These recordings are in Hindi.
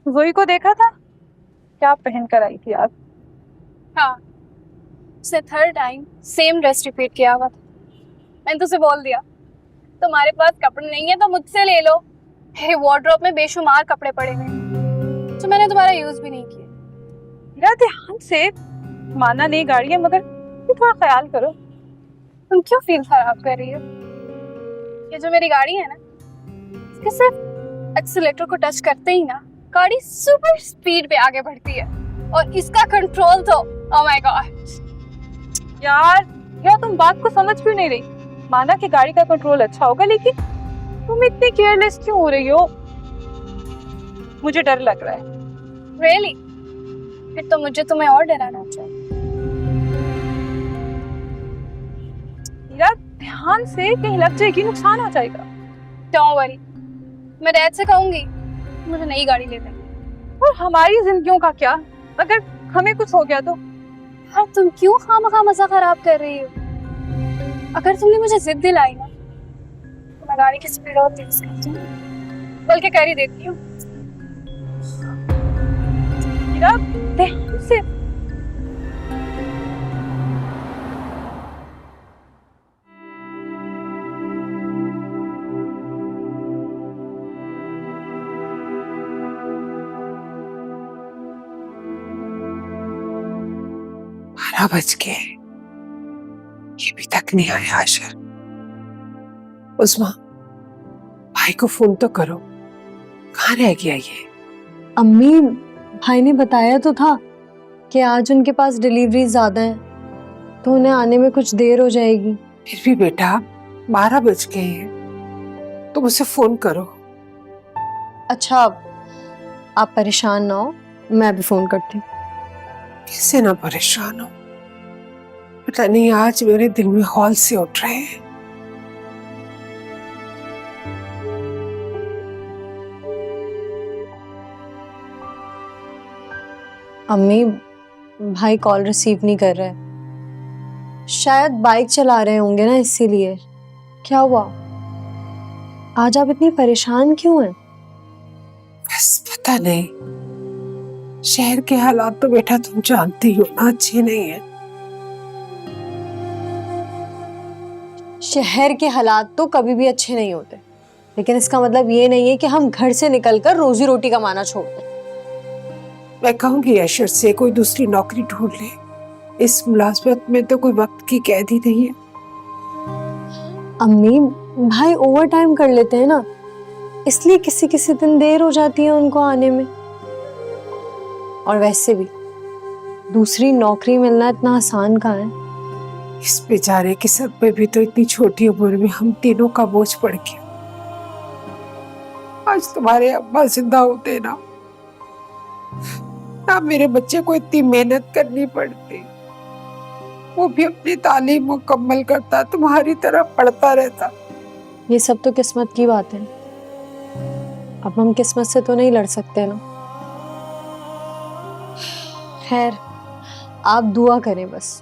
जोई को देखा था क्या पहन कर आई थी आज? हाँ, उसने third time same dress repeat किया हुआ था। मैंने तुझसे बोल दिया तुम्हारे पास कपड़े नहीं है तो मुझसे ले लो। मेरे वार्डरोब में बेशुमार कपड़े पड़े हुए हैं जो मैंने दोबारा यूज भी नहीं किए। मेरा ध्यान से माना नहीं गाड़ी है, मगर थोड़ा ख्याल करो। तुम क्यों फील खराब कर रही हो? ये जो मेरी गाड़ी है ना, इसके सिर्फ एक्सीलेटर को टच करते ही ना गाड़ी सुपर स्पीड पे आगे बढ़ती है, और इसका कंट्रोल तो ओह माय गॉड। यार तुम बात को समझ क्यों नहीं रही? माना कि गाड़ी का कंट्रोल अच्छा होगा, लेकिन तुम इतनी केयरलेस क्यों हो रही हो? मुझे डर लग रहा है। रियली? फिर तो मुझे तुम्हें और डराना चाहिए। यार ध्यान से, कहीं लग जाएगी, नुकसान हो जाएगा। डोंट वरी, मैं डैड से कहूंगी मुझे नई गाड़ी ले देंगे। और हमारी जिंदगियों का क्या, अगर हमें कुछ हो गया तो? हाँ, तुम क्यों खामखा मजा खराब कर रही हो? अगर तुमने मुझे जिद दिलाई ना तो मैं गाड़ी की स्पीड और तेज करती हूँ, बल्कि कर ही देती हूँ। ध्यान से। बज के ये भी तक नहीं आया आशर। उस्मा, भाई को फोन तो करो, कहाँ रह गया ये? अम्मी, भाई ने बताया तो था कि आज उनके पास डिलीवरी ज्यादा है तो उन्हें आने में कुछ देर हो जाएगी। फिर भी बेटा 12 बज गए हैं, तुम उसे फोन करो। अच्छा, आप परेशान ना हो, मैं भी फोन करती हूँ। कैसे ना परेशान हो, पता नहीं आज मेरे दिल में हौल से उठ रहे हैं। अम्मी, भाई कॉल रिसीव नहीं कर रहे, शायद बाइक चला रहे होंगे ना, इसीलिए। क्या हुआ? आज आप इतनी परेशान क्यों हैं? बस पता नहीं, शहर के हालात तो बेटा तुम जानती हो ना, अच्छे नहीं है। शहर के हालात तो कभी भी अच्छे नहीं होते, लेकिन इसका मतलब ये नहीं है कि हम घर से निकलकर रोजी रोटी कमाना छोड़ दें। मैं कहूंगी अशर से कोई दूसरी नौकरी ढूंढ ले, इस मुलाजमत में तो कोई वक्त की कैद ही नहीं है। अम्मी, भाई ओवर टाइम कर लेते हैं ना, इसलिए किसी किसी दिन देर हो जाती है उनको आने में। और वैसे भी दूसरी नौकरी मिलना इतना आसान कहाँ है। इस बेचारे के सर पे भी तो इतनी छोटी उम्र में हम तीनों का बोझ पड़ गया। आज तुम्हारे अब्बा जिंदा होते ना मेरे बच्चे को इतनी मेहनत करनी पड़ती, वो भी अपनी तालीम मुकम्मल करता, तुम्हारी तरह पढ़ता रहता। ये सब तो किस्मत की बात है, अब हम किस्मत से तो नहीं लड़ सकते ना। खैर, आप दुआ करें बस,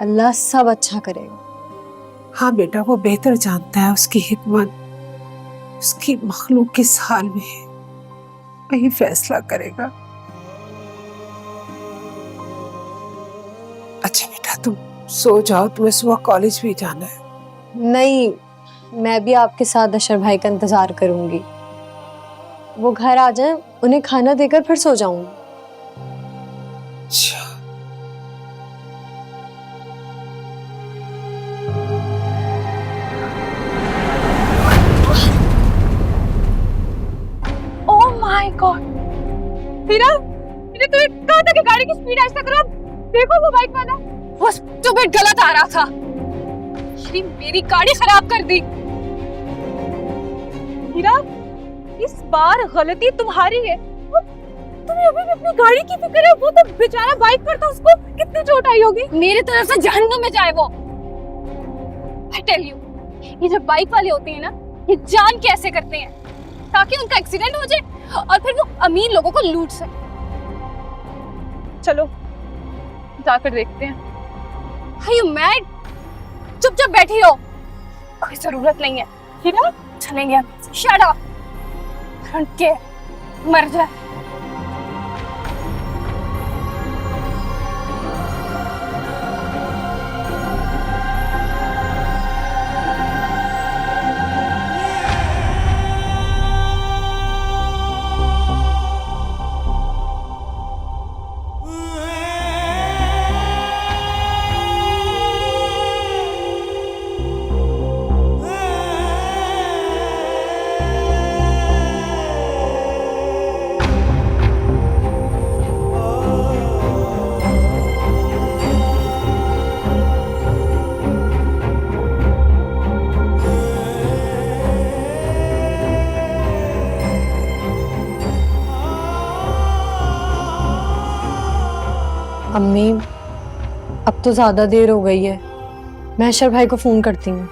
अल्लाह सब अच्छा करेगा। हाँ बेटा, वो बेहतर जानता है, उसकी हिकमत उसकी मखलूक किस हाल में है, वही फैसला करेगा। अच्छा बेटा तुम सो जाओ, तुम्हें सुबह कॉलेज भी जाना है। नहीं, मैं भी आपके साथ अशर भाई का इंतजार करूंगी। वो घर आ जाएं, उन्हें खाना देकर फिर सो जाऊंगी। अच्छा। ओह माय गॉड, हीरा तुम्हें कहा था कि गाड़ी की स्पीड ऐसा करो। देखो वो बाइक वाला, वो स्टूपिड गलत आ रहा था, मेरी गाड़ी खराब कर दी। हीरा, इस बार गलती तुम्हारी है। तुम्हें अभी भी अपनी गाड़ी की फिक्र है, वो तो बेचारा बाइक पर था, उसको कितनी चोट आई होगी। मेरी तरफ से जहन्नुम में जाए वो। I tell you, ये जो बाइक वाले होते हैं ना, ये जान के ऐसे करते हैं ताकि उनका एक्सीडेंट हो जाए और फिर वो अमीर लोगों को लूट सके। चलो जाकर देखते हैं। Are you mad? चुपचाप बैठी रहो, कोई जरूरत नहीं है। हीरा, चलेंगे हम। Shut up! मर जाए। अम्मी, अब तो ज्यादा देर हो गई है, मैं अशर भाई को फोन करती हूँ।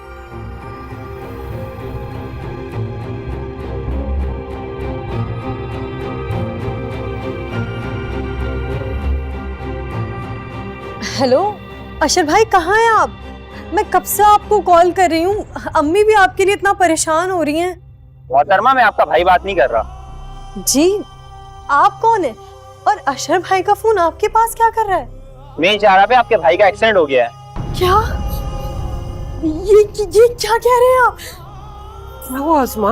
हेलो अशर भाई, कहाँ हैं आप? मैं कब से आपको कॉल कर रही हूँ, अम्मी भी आपके लिए इतना परेशान हो रही हैं। मोहतरमा, मैं आपका भाई बात नहीं कर रहा। जी, आप कौन है? और अशर भाई का फोन आपके पास क्या कर रहा है? मैं चाह रहा पे आपके भाई का एक्सीडेंट हो गया है। क्या? ये क्या कह रहे हैं आप? क्या हुआ उस्मा?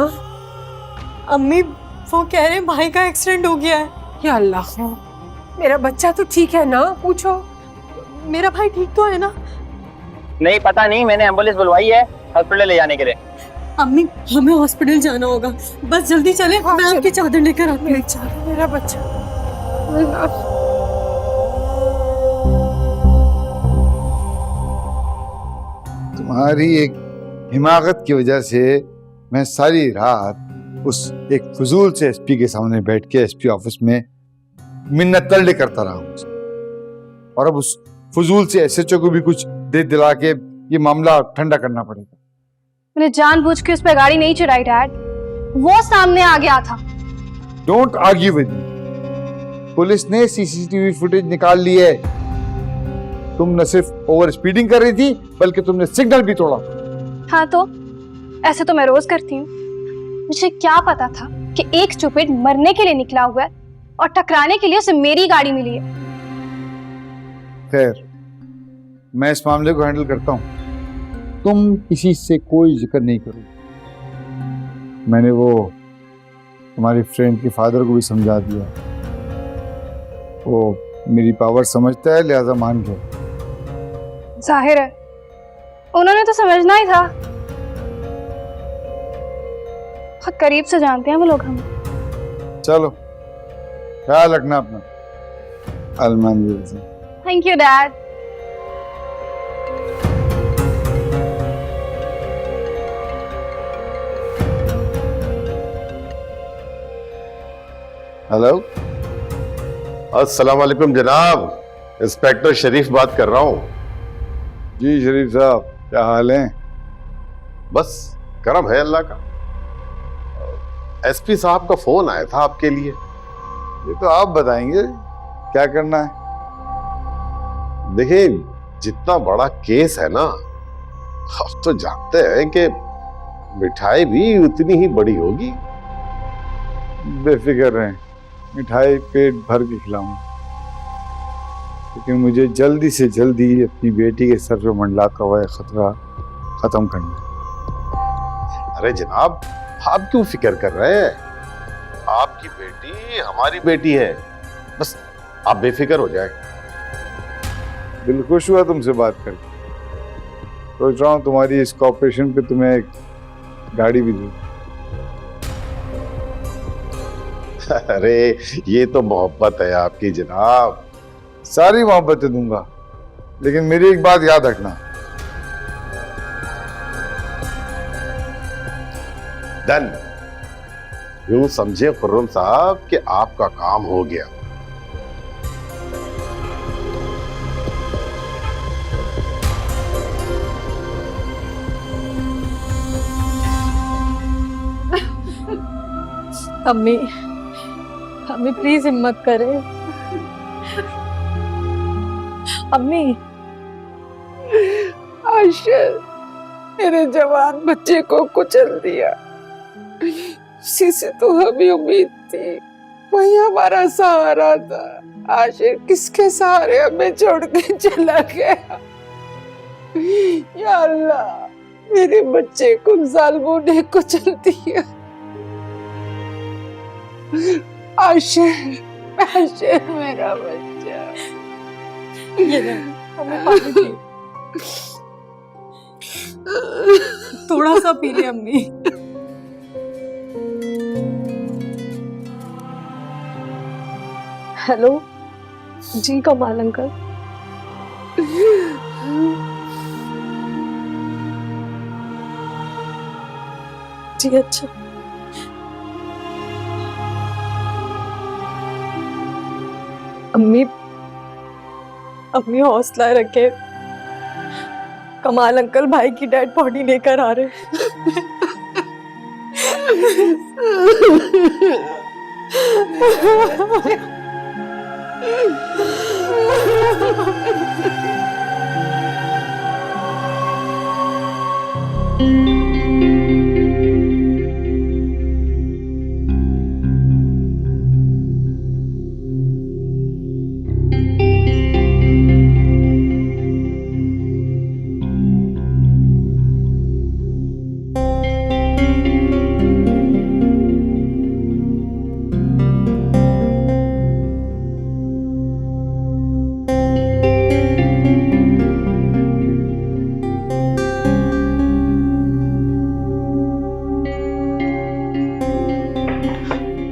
अम्मी वो कह रहे हैं भाई का एक्सीडेंट हो गया है। या अल्लाह, मेरा बच्चा तो ठीक है ना? पूछो। मेरा भाई ठीक तो है ना? नहीं, पता नहीं, मैंने एम्बुलेंस बुलवाई है हॉस्पिटल ले जाने के लिए। अम्मी हमें हॉस्पिटल जाना होगा, बस जल्दी चले। हाँ, मैं आपकी चादर लेकर आती हूँ। मेरा बच्चा। तुम्हारी एक हिमाकत की वजह से मैं सारी रात उस एक फजूल से एसपी के सामने बैठ के एसपी ऑफिस में मिन्नत तल्ले करता रहा हूँ, और अब उस फजूल से एसएचओ को भी कुछ दे दिला के ये मामला ठंडा करना पड़ेगा। मैंने जानबूझ के उस पर गाड़ी नहीं चढ़ाई डैड, वो सामने आ गया था। Don't argue with me. Police ने सीसीटीवी फुटेज निकाल ली है। तुम न सिर्फ ओवर स्पीडिंग कर रही थी, बल्कि तुमने सिग्नल भी तोड़ा। हाँ तो ऐसे तो मैं रोज करती हूँ। मुझे क्या पता था कि एक स्टूपिड मरने के लिए निकला हुआ है और टकराने के लिए उसे मेरी गाड़ी मिली है। खैर, मैं इस मामले को हैंडल करता हूँ, तुम किसी से कोई जिक्र नहीं करो। मैंने वो तुम्हारी फ्रेंड के फादर को भी समझा दिया, वो मेरी पावर समझता है, लिहाजा मान गया। जाहिर है उन्होंने तो समझना ही था, बहुत करीब से जानते हैं वो लोग हमें। चलो, ख्याल रखना अपना। अलमान। Thank you dad. हेलो, अस्सलाम वालेकुम जनाब, इंस्पेक्टर शरीफ बात कर रहा हूँ। जी शरीफ साहब, क्या हाल है? बस करम है अल्लाह का। एसपी साहब का फोन आया था आपके लिए। ये तो आप बताएंगे क्या करना है। देखिए, जितना बड़ा केस है ना, आप तो जानते हैं कि मिठाई भी उतनी ही बड़ी होगी। बेफिक्र रहें, मिठाई पेट भर के खिलाऊंगा, लेकिन मुझे जल्दी से जल्दी अपनी बेटी के सर पे मंडलाता हुआ खतरा खत्म करना है। अरे जनाब, आप क्यों फिक्र कर रहे हैं? आपकी बेटी हमारी बेटी है, बस आप बेफिक्र हो जाए। दिल खुश हुआ तुमसे बात करके। सोच रहा हूँ तुम्हारी इस कॉपरेशन पे तुम्हें एक गाड़ी भी दूँ। अरे ये तो मोहब्बत है आपकी जनाब। सारी मोहब्बतें दूंगा, लेकिन मेरी एक बात याद रखना। डन। यूं समझे खुर्रम साहब कि आपका काम हो गया। अम्मी, अम्मी प्लीज हिम्मत करें। अम्मी, आशिर, मेरे जवान बच्चे को कुचल दिया। उसी से तो हमें उम्मीद थी, वही हमारा सहारा था। आशिर किसके सहारे हमें छोड़ के चला गया। या अल्लाह, मेरे बच्चे को जालिमों ने कुचल दिया। आशिर, आशिर मेरा बच्चा। ये ले, अम्मी पानी पी। थोड़ा सा पी ले अम्मी। हेलो जी, कमाल अंकल। जी अच्छा। अम्मी, अम्मी हौसला रखे, कमाल अंकल भाई की डेड बॉडी लेकर आ रहे।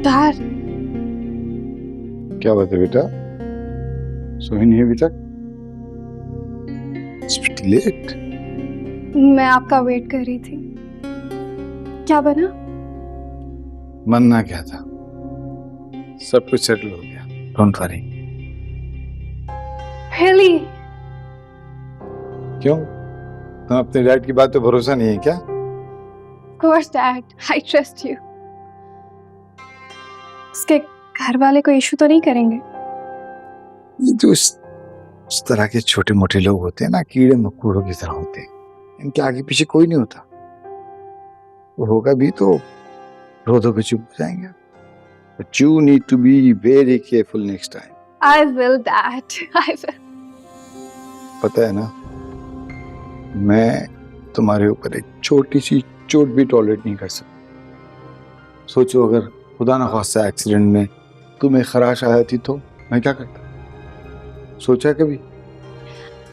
डैड, क्या बात है बेटा, सोई नहीं अभी तक? It's pretty late. मैं आपका वेट कर रही थी। क्या बना? मनना क्या था, सब कुछ सेटल हो गया, डोंट वरी। Really? क्यों, तुम अपने डैड की बात पे भरोसा नहीं है क्या? Of course, Dad. I trust you. उसके घर वाले कोई इशू तो नहीं करेंगे? ये जो उस तरह के छोटे मोटे लोग होते हैं ना, कीड़े मकोड़ों की तरह होते हैं, इनके आगे पीछे कोई नहीं होता। वो होगा भी तो रो धो के चुप हो जाएंगे। But you need to be very careful next time. I will, Dad. I will. पता है ना, मैं तुम्हारे ऊपर एक छोटी सी चोट भी टॉलरेट नहीं कर सकता। सोचो अगर खुदा ना खास्ता एक्सीडेंट में तुम्हें खराश आया थी तो मैं क्या करता? सोचा कभी?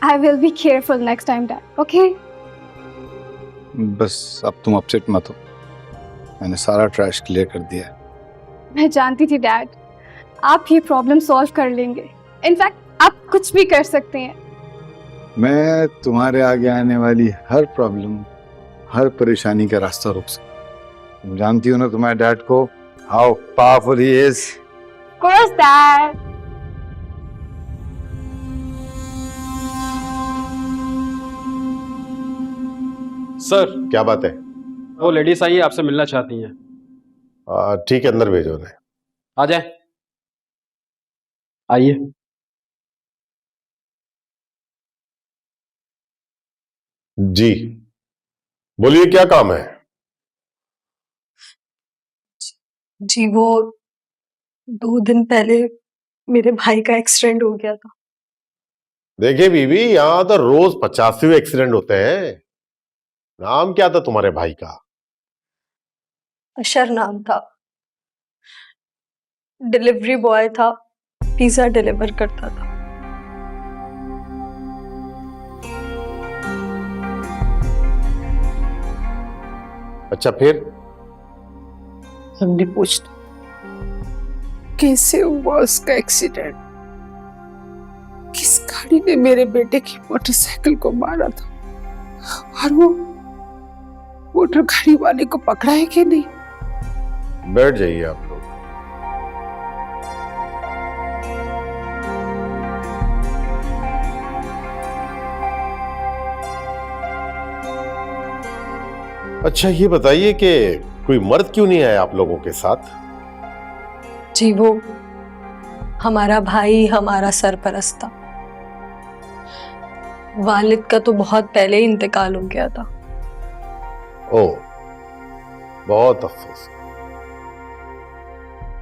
I will be careful next time, Dad. Okay? बस अब तुम अपसेट मत हो, मैंने सारा ट्रैश क्लियर कर दिया है। मैं जानती थी, डैड, आप ये प्रॉब्लम सॉल्व कर लेंगे। इनफैक्ट आप कुछ भी कर सकते हैं। मैं तुम्हारे आगे आने वाली हर प्रॉब्लम, हर परेशानी का रास्ता रोक सकता। तुम जानती हो ना तुम्हारे डैड को, how powerful he is. Of course, Dad. Sir, क्या बात है? वो लेडीज आई है, आपसे मिलना चाहती हैं। ठीक है, अंदर भेजो उन्हें। आ जाए, आइए। जी बोलिए, क्या काम है? जी वो 2 दिन पहले मेरे भाई का एक्सीडेंट हो गया था। देखिए बीबी, यहां तो रोज 85 एक्सीडेंट होते हैं। नाम क्या था तुम्हारे भाई का? अशर नाम था, डिलीवरी बॉय था, पिज्जा डिलीवर करता था। अच्छा, फिर? हमने पूछा कैसे हुआ उसका एक्सीडेंट, किस गाड़ी ने मेरे बेटे की मोटरसाइकिल को मारा था, और वो मोटर गाड़ी वाले को पकड़ा है कि नहीं। बैठ जाइए आप लोग। अच्छा, ये बताइए कि कोई मर्द क्यों नहीं आया आप लोगों के साथ? जी वो हमारा भाई हमारा सरपरस्त था, वालिद का तो बहुत पहले ही इंतकाल हो गया था। ओह, बहुत अफसोस।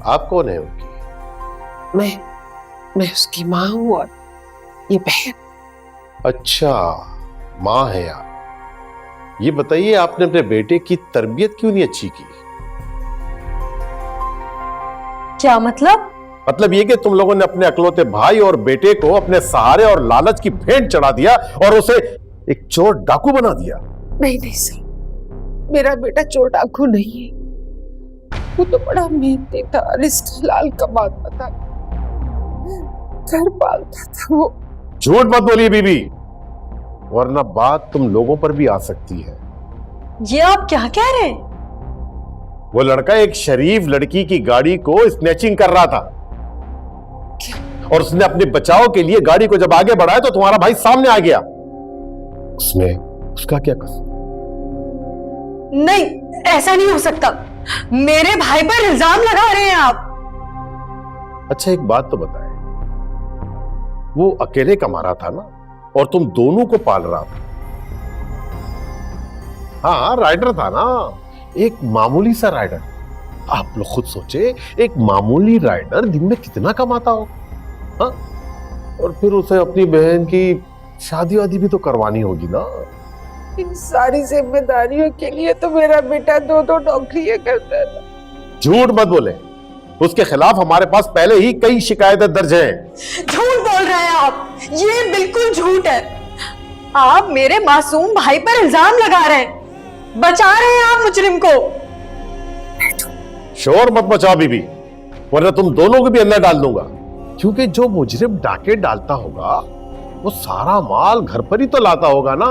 आप कौन है उनकी? मैं उसकी माँ हूँ और ये बहन। अच्छा, माँ है आप। ये बताइए, आपने अपने बेटे की तरबियत क्यों नहीं अच्छी की? क्या मतलब? मतलब ये कि तुम लोगों ने अपने अकलौते भाई और बेटे को अपने सहारे और लालच की भेंट चढ़ा दिया और उसे एक चोर डाकू बना दिया। नहीं नहीं सर, मेरा बेटा चोर डाकू नहीं है। वो तो बड़ा मेहनती था, रिस्क हलाल कमाता था, घर पालता था वो। झूठ मत बोलिए बीबी, वरना बात तुम लोगों पर भी आ सकती है। ये आप क्या कह रहे हैं? वो लड़का एक शरीफ लड़की की गाड़ी को स्नैचिंग कर रहा था। और उसने अपने बचाव के लिए गाड़ी को जब आगे बढ़ाया तो तुम्हारा भाई सामने आ गया। उसमें उसका क्या कसूर? नहीं, ऐसा नहीं हो सकता। मेरे भाई पर इल्जाम लगा रहे हैं आप। अच्छा एक बात तो बताए, वो अकेले कमा रहा था ना, और तुम दोनों को पाल रहा था। हाँ राइडर था ना, एक मामूली सा राइडर। आप लोग खुद सोचे, एक मामूली राइडर दिन में कितना कमाता हो? हाँ? और फिर उसे अपनी बहन की शादी वादी भी तो करवानी होगी ना। इन सारी जिम्मेदारियों के लिए तो मेरा बेटा 2-2 नौकरियां करता था। झूठ मत बोले, उसके खिलाफ हमारे पास पहले ही कई शिकायतें दर्ज हैं। झूठ बोल रहे हैं आप, ये बिल्कुल झूठ है। आप मेरे मासूम भाई पर इल्जाम लगा रहे हैं, बचा रहे हैं आप मुजरिम को। शोर मत मचाओ बीबी, वरना तुम दोनों को भी अंदर डाल दूंगा। क्योंकि जो मुजरिम डाके डालता होगा वो सारा माल घर पर ही तो लाता होगा ना,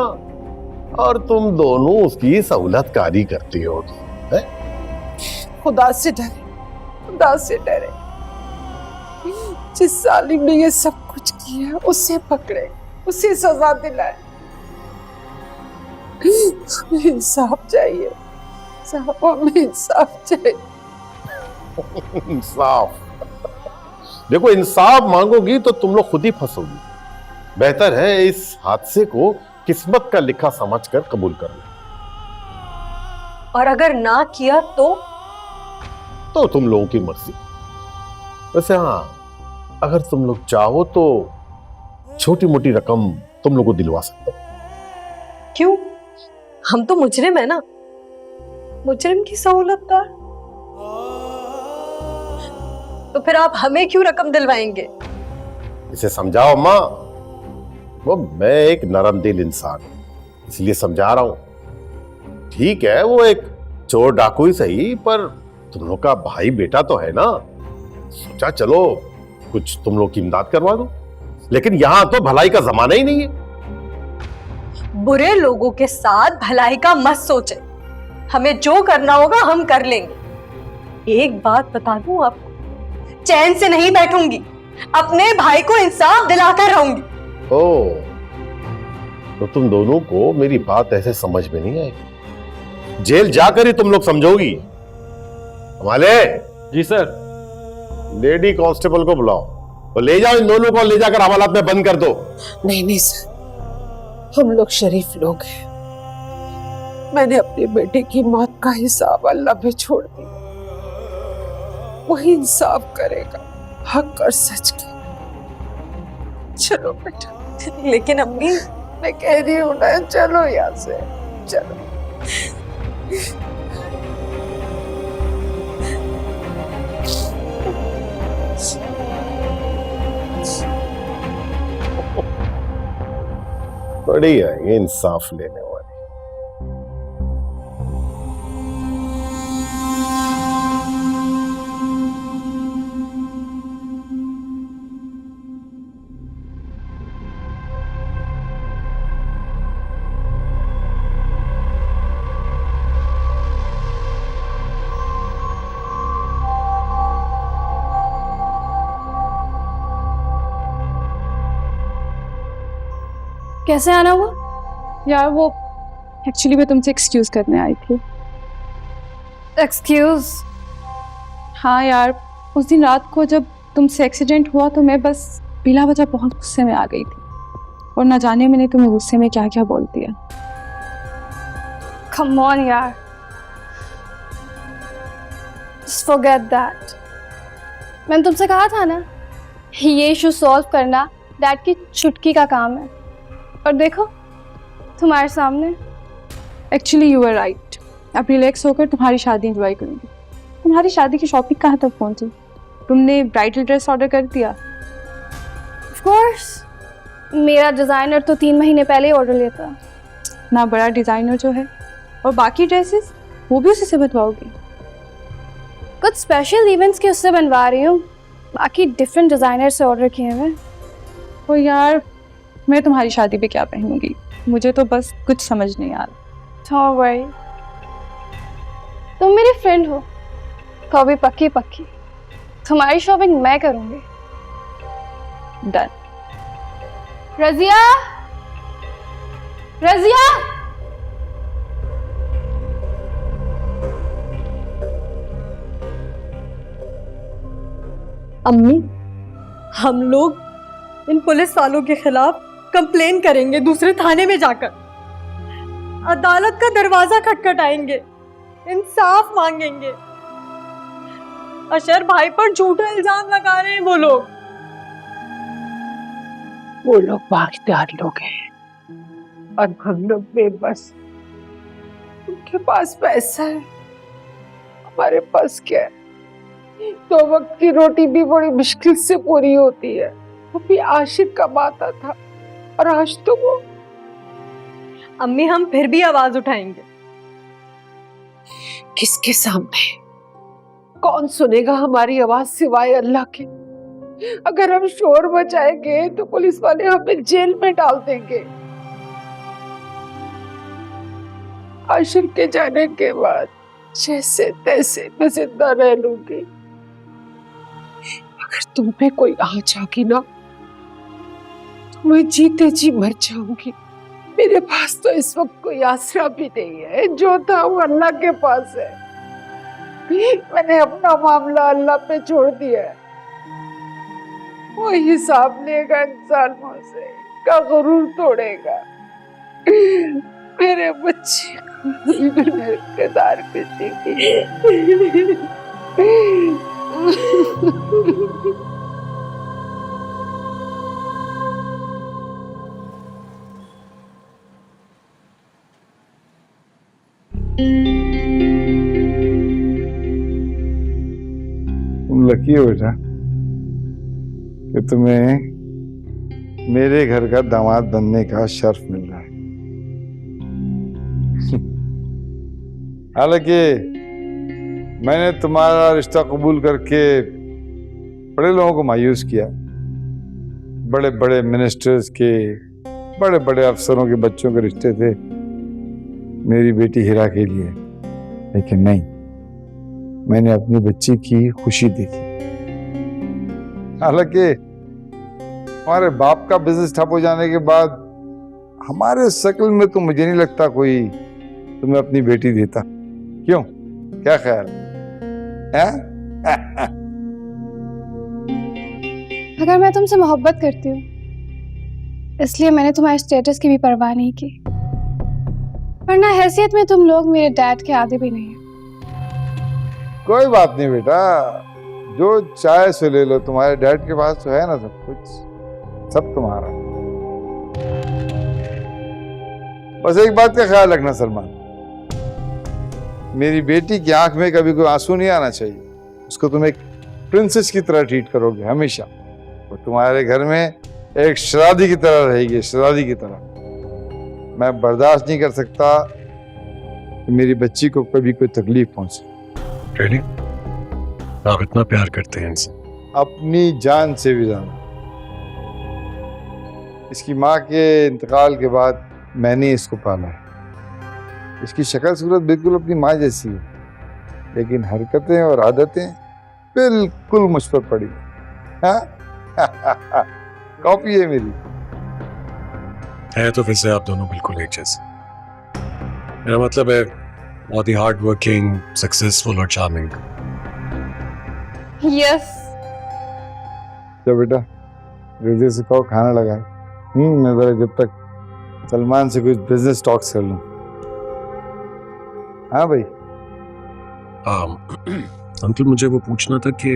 और तुम दोनों उसकी सहूलतकारी करती होगी। खुदा से डरे, खुदा से डरे। जिस जालिम ने ये सब कुछ किया उसे पकड़े, उसे सजा दिलाए। इंसाफ चाहिए साहब, हमें इंसाफ चाहिए। इंसाफ? देखो इंसाफ मांगोगी तो तुम लोग खुद ही फंसोगी। बेहतर है इस हादसे को किस्मत का लिखा समझकर कबूल कर लो। और अगर ना किया तो तुम लोगों की मर्जी। वैसे हाँ, अगर तुम लोग चाहो तो छोटी मोटी रकम तुम लोग को दिलवा सकता हूं। क्यों? हम तो मुजरिम है ना, मुजरिम की सहूलत का। तो फिर आप हमें क्यों रकम दिलवाएंगे? इसे समझाओ अम्मा, वो मैं एक नरम दिल इंसान हूं, इसलिए समझा रहा हूं। ठीक है वो एक चोर डाकू ही सही, पर तुम लोग का भाई बेटा तो है ना, सोचा चलो कुछ तुम लोग की इमदाद करवा दो। लेकिन यहां तो भलाई का जमाना ही नहीं है। बुरे लोगों के साथ भलाई का मत सोचे, हमें जो करना होगा हम कर लेंगे। एक बात बता दूं आपको, चैन से नहीं बैठूंगी, अपने भाई को इंसाफ दिलाकर रहूंगी। ओ, तो तुम दोनों को मेरी बात ऐसे समझ में नहीं आएगी, जेल जाकर ही तुम लोग समझोगी। हमारे जी सर। लेडी कांस्टेबल को बुलाओ और ले जाओ इन दोनों को, ले जाकर हवालात में बंद कर दो। नहीं सर, हम लोग शरीफ लोग हैं। मैंने अपने बेटे की मौत का हिसाब अल्लाह पे छोड़ दिया, वही इंसाफ करेगा, हक और सच का। चलो बेटा। लेकिन अम्मी, मैं कह रही हूँ ना, चलो यहाँ से चलो। बड़ी है ये इंसाफ लेने वाली। कैसे आना हुआ? यार वो एक्चुअली मैं तुमसे एक्सक्यूज करने आई थी। एक्सक्यूज? हाँ यार, उस दिन रात को जब तुमसे एक्सीडेंट हुआ तो मैं बस बिला वजह बहुत गुस्से में आ गई थी, और ना जाने मैंने तुम्हें गुस्से में क्या क्या बोल दिया। कम ऑन यार, just forget that। मैंने तुमसे कहा था ना, ये इशू सॉल्व करना डैड की चुटकी का काम है, और देखो तुम्हारे सामने। Actually you are right. अब रिलैक्स होकर तुम्हारी शादी एंजॉय करूंगी। तुम्हारी शादी की शॉपिंग कहाँ तक पहुंची? तुमने ब्राइडल ड्रेस ऑर्डर कर दिया? ऑफ कोर्स, मेरा डिजाइनर तो 3 महीने पहले ही ऑर्डर लेता। ना बड़ा डिजाइनर जो है, और बाकी ड्रेसेस वो भी उसी से बनवाओगी? कुछ स्पेशल इवेंट्स के उससे बनवा रही हूँ, बाकी डिफरेंट डिजाइनर से ऑर्डर किए हुए। ओ यार, मैं तुम्हारी शादी पे क्या पहनूंगी, मुझे तो बस कुछ समझ नहीं आ रहा। Don't worry, तुम मेरी फ्रेंड हो तो अभी पक्की तुम्हारी शॉपिंग मैं करूंगी। डन। रजिया, रजिया, अम्मी, हम लोग इन पुलिस वालों के खिलाफ कंप्लेन करेंगे दूसरे थाने में जाकर। अदालत का दरवाजा खटखटाएंगे, इंसाफ मांगेंगे। अशर भाई पर झूठा इल्जाम लगा रहे हैं वो लोग। वो लोग बागदार लोग हैं और हम लोग बेबस। उनके पास पैसा है, हमारे पास क्या है? 2 वक्त की रोटी भी बड़ी मुश्किल से पूरी होती है। वो भी आशिक कमाता था और आज तो वो। अम्मी, हम फिर भी आवाज उठाएंगे। किसके सामने? कौन सुनेगा हमारी आवाज सिवाय अल्लाह के? अगर हम शोर मचाएंगे तो पुलिस वाले हमें जेल में डाल देंगे। आशिर के जाने के बाद जैसे तैसे मैं जिंदा रह लूंगी। अगर तुम पे कोई आँच आगी ना तो मैं जीते जी मर जाऊंगी। मेरे पास तो इस वक्त कोई आसरा भी नहीं है, जो था वो अल्लाह के पास है। मैंने अपना मामला अल्लाह पे छोड़ दिया है। वो हिसाब लेगा इंसान मुझसे, का गुरूर तोड़ेगा। मेरे बच्चे गुनहगार बेटी। तुम लकी हो बेटा कि तुम्हें मेरे घर का दामाद बनने का शर्फ मिल रहा है। हालांकि मैंने तुम्हारा रिश्ता कबूल करके बड़े लोगों को मायूस किया। बड़े बड़े मिनिस्टर्स के, बड़े बड़े अफसरों के बच्चों के रिश्ते थे मेरी बेटी हिरा के लिए, लेकिन नहीं, मैंने अपनी बच्ची की खुशी देखी। हालांकि हमारे बाप का बिजनेस ठप हो जाने के बाद हमारे सर्कल में तो मुझे नहीं लगता कोई तुम्हें अपनी बेटी देता। क्यों, क्या ख्याल है? अगर मैं तुमसे मोहब्बत करती हूँ इसलिए मैंने तुम्हारे स्टेटस की भी परवाह नहीं की, वरना हैसियत में तुम लोग मेरे डैड के आगे भी नहीं है। कोई बात नहीं बेटा, जो चाहे सो ले लो, तुम्हारे डैड के पास तो है ना सब कुछ, सब तुम्हारा। बस एक बात का ख्याल रखना सलमान, मेरी बेटी की आंख में कभी कोई आंसू नहीं आना चाहिए। उसको तुम एक प्रिंसेस की तरह ट्रीट करोगे हमेशा। वो तुम्हारे घर में एक शरादी की तरह रहेगी, शरादी की तरह। मैं बर्दाश्त नहीं कर सकता कि मेरी बच्ची को कभी कोई तकलीफ पहुंचे। Really? आप इतना प्यार करते हैं इनसे? अपनी जान से भी ज्यादा। इसकी माँ के इंतकाल के बाद मैंने इसको पाला है। इसकी शक्ल सूरत बिल्कुल अपनी माँ जैसी है, लेकिन हरकतें और आदतें बिल्कुल मुझ पर पड़ी। कॉपी है मेरी। है तो फिर से आप दोनों बिल्कुल एक जैसे। मेरा मतलब है बहुत ही हार्ड वर्किंग, सक्सेसफुल और चार्मिंग। यस। तो बेटा रिजे से कहो खाना लगाए। मैं जरा जब तक सलमान से कुछ बिजनेस टॉक्स कर लूं। हाँ भाई। अंकल, मुझे वो पूछना था कि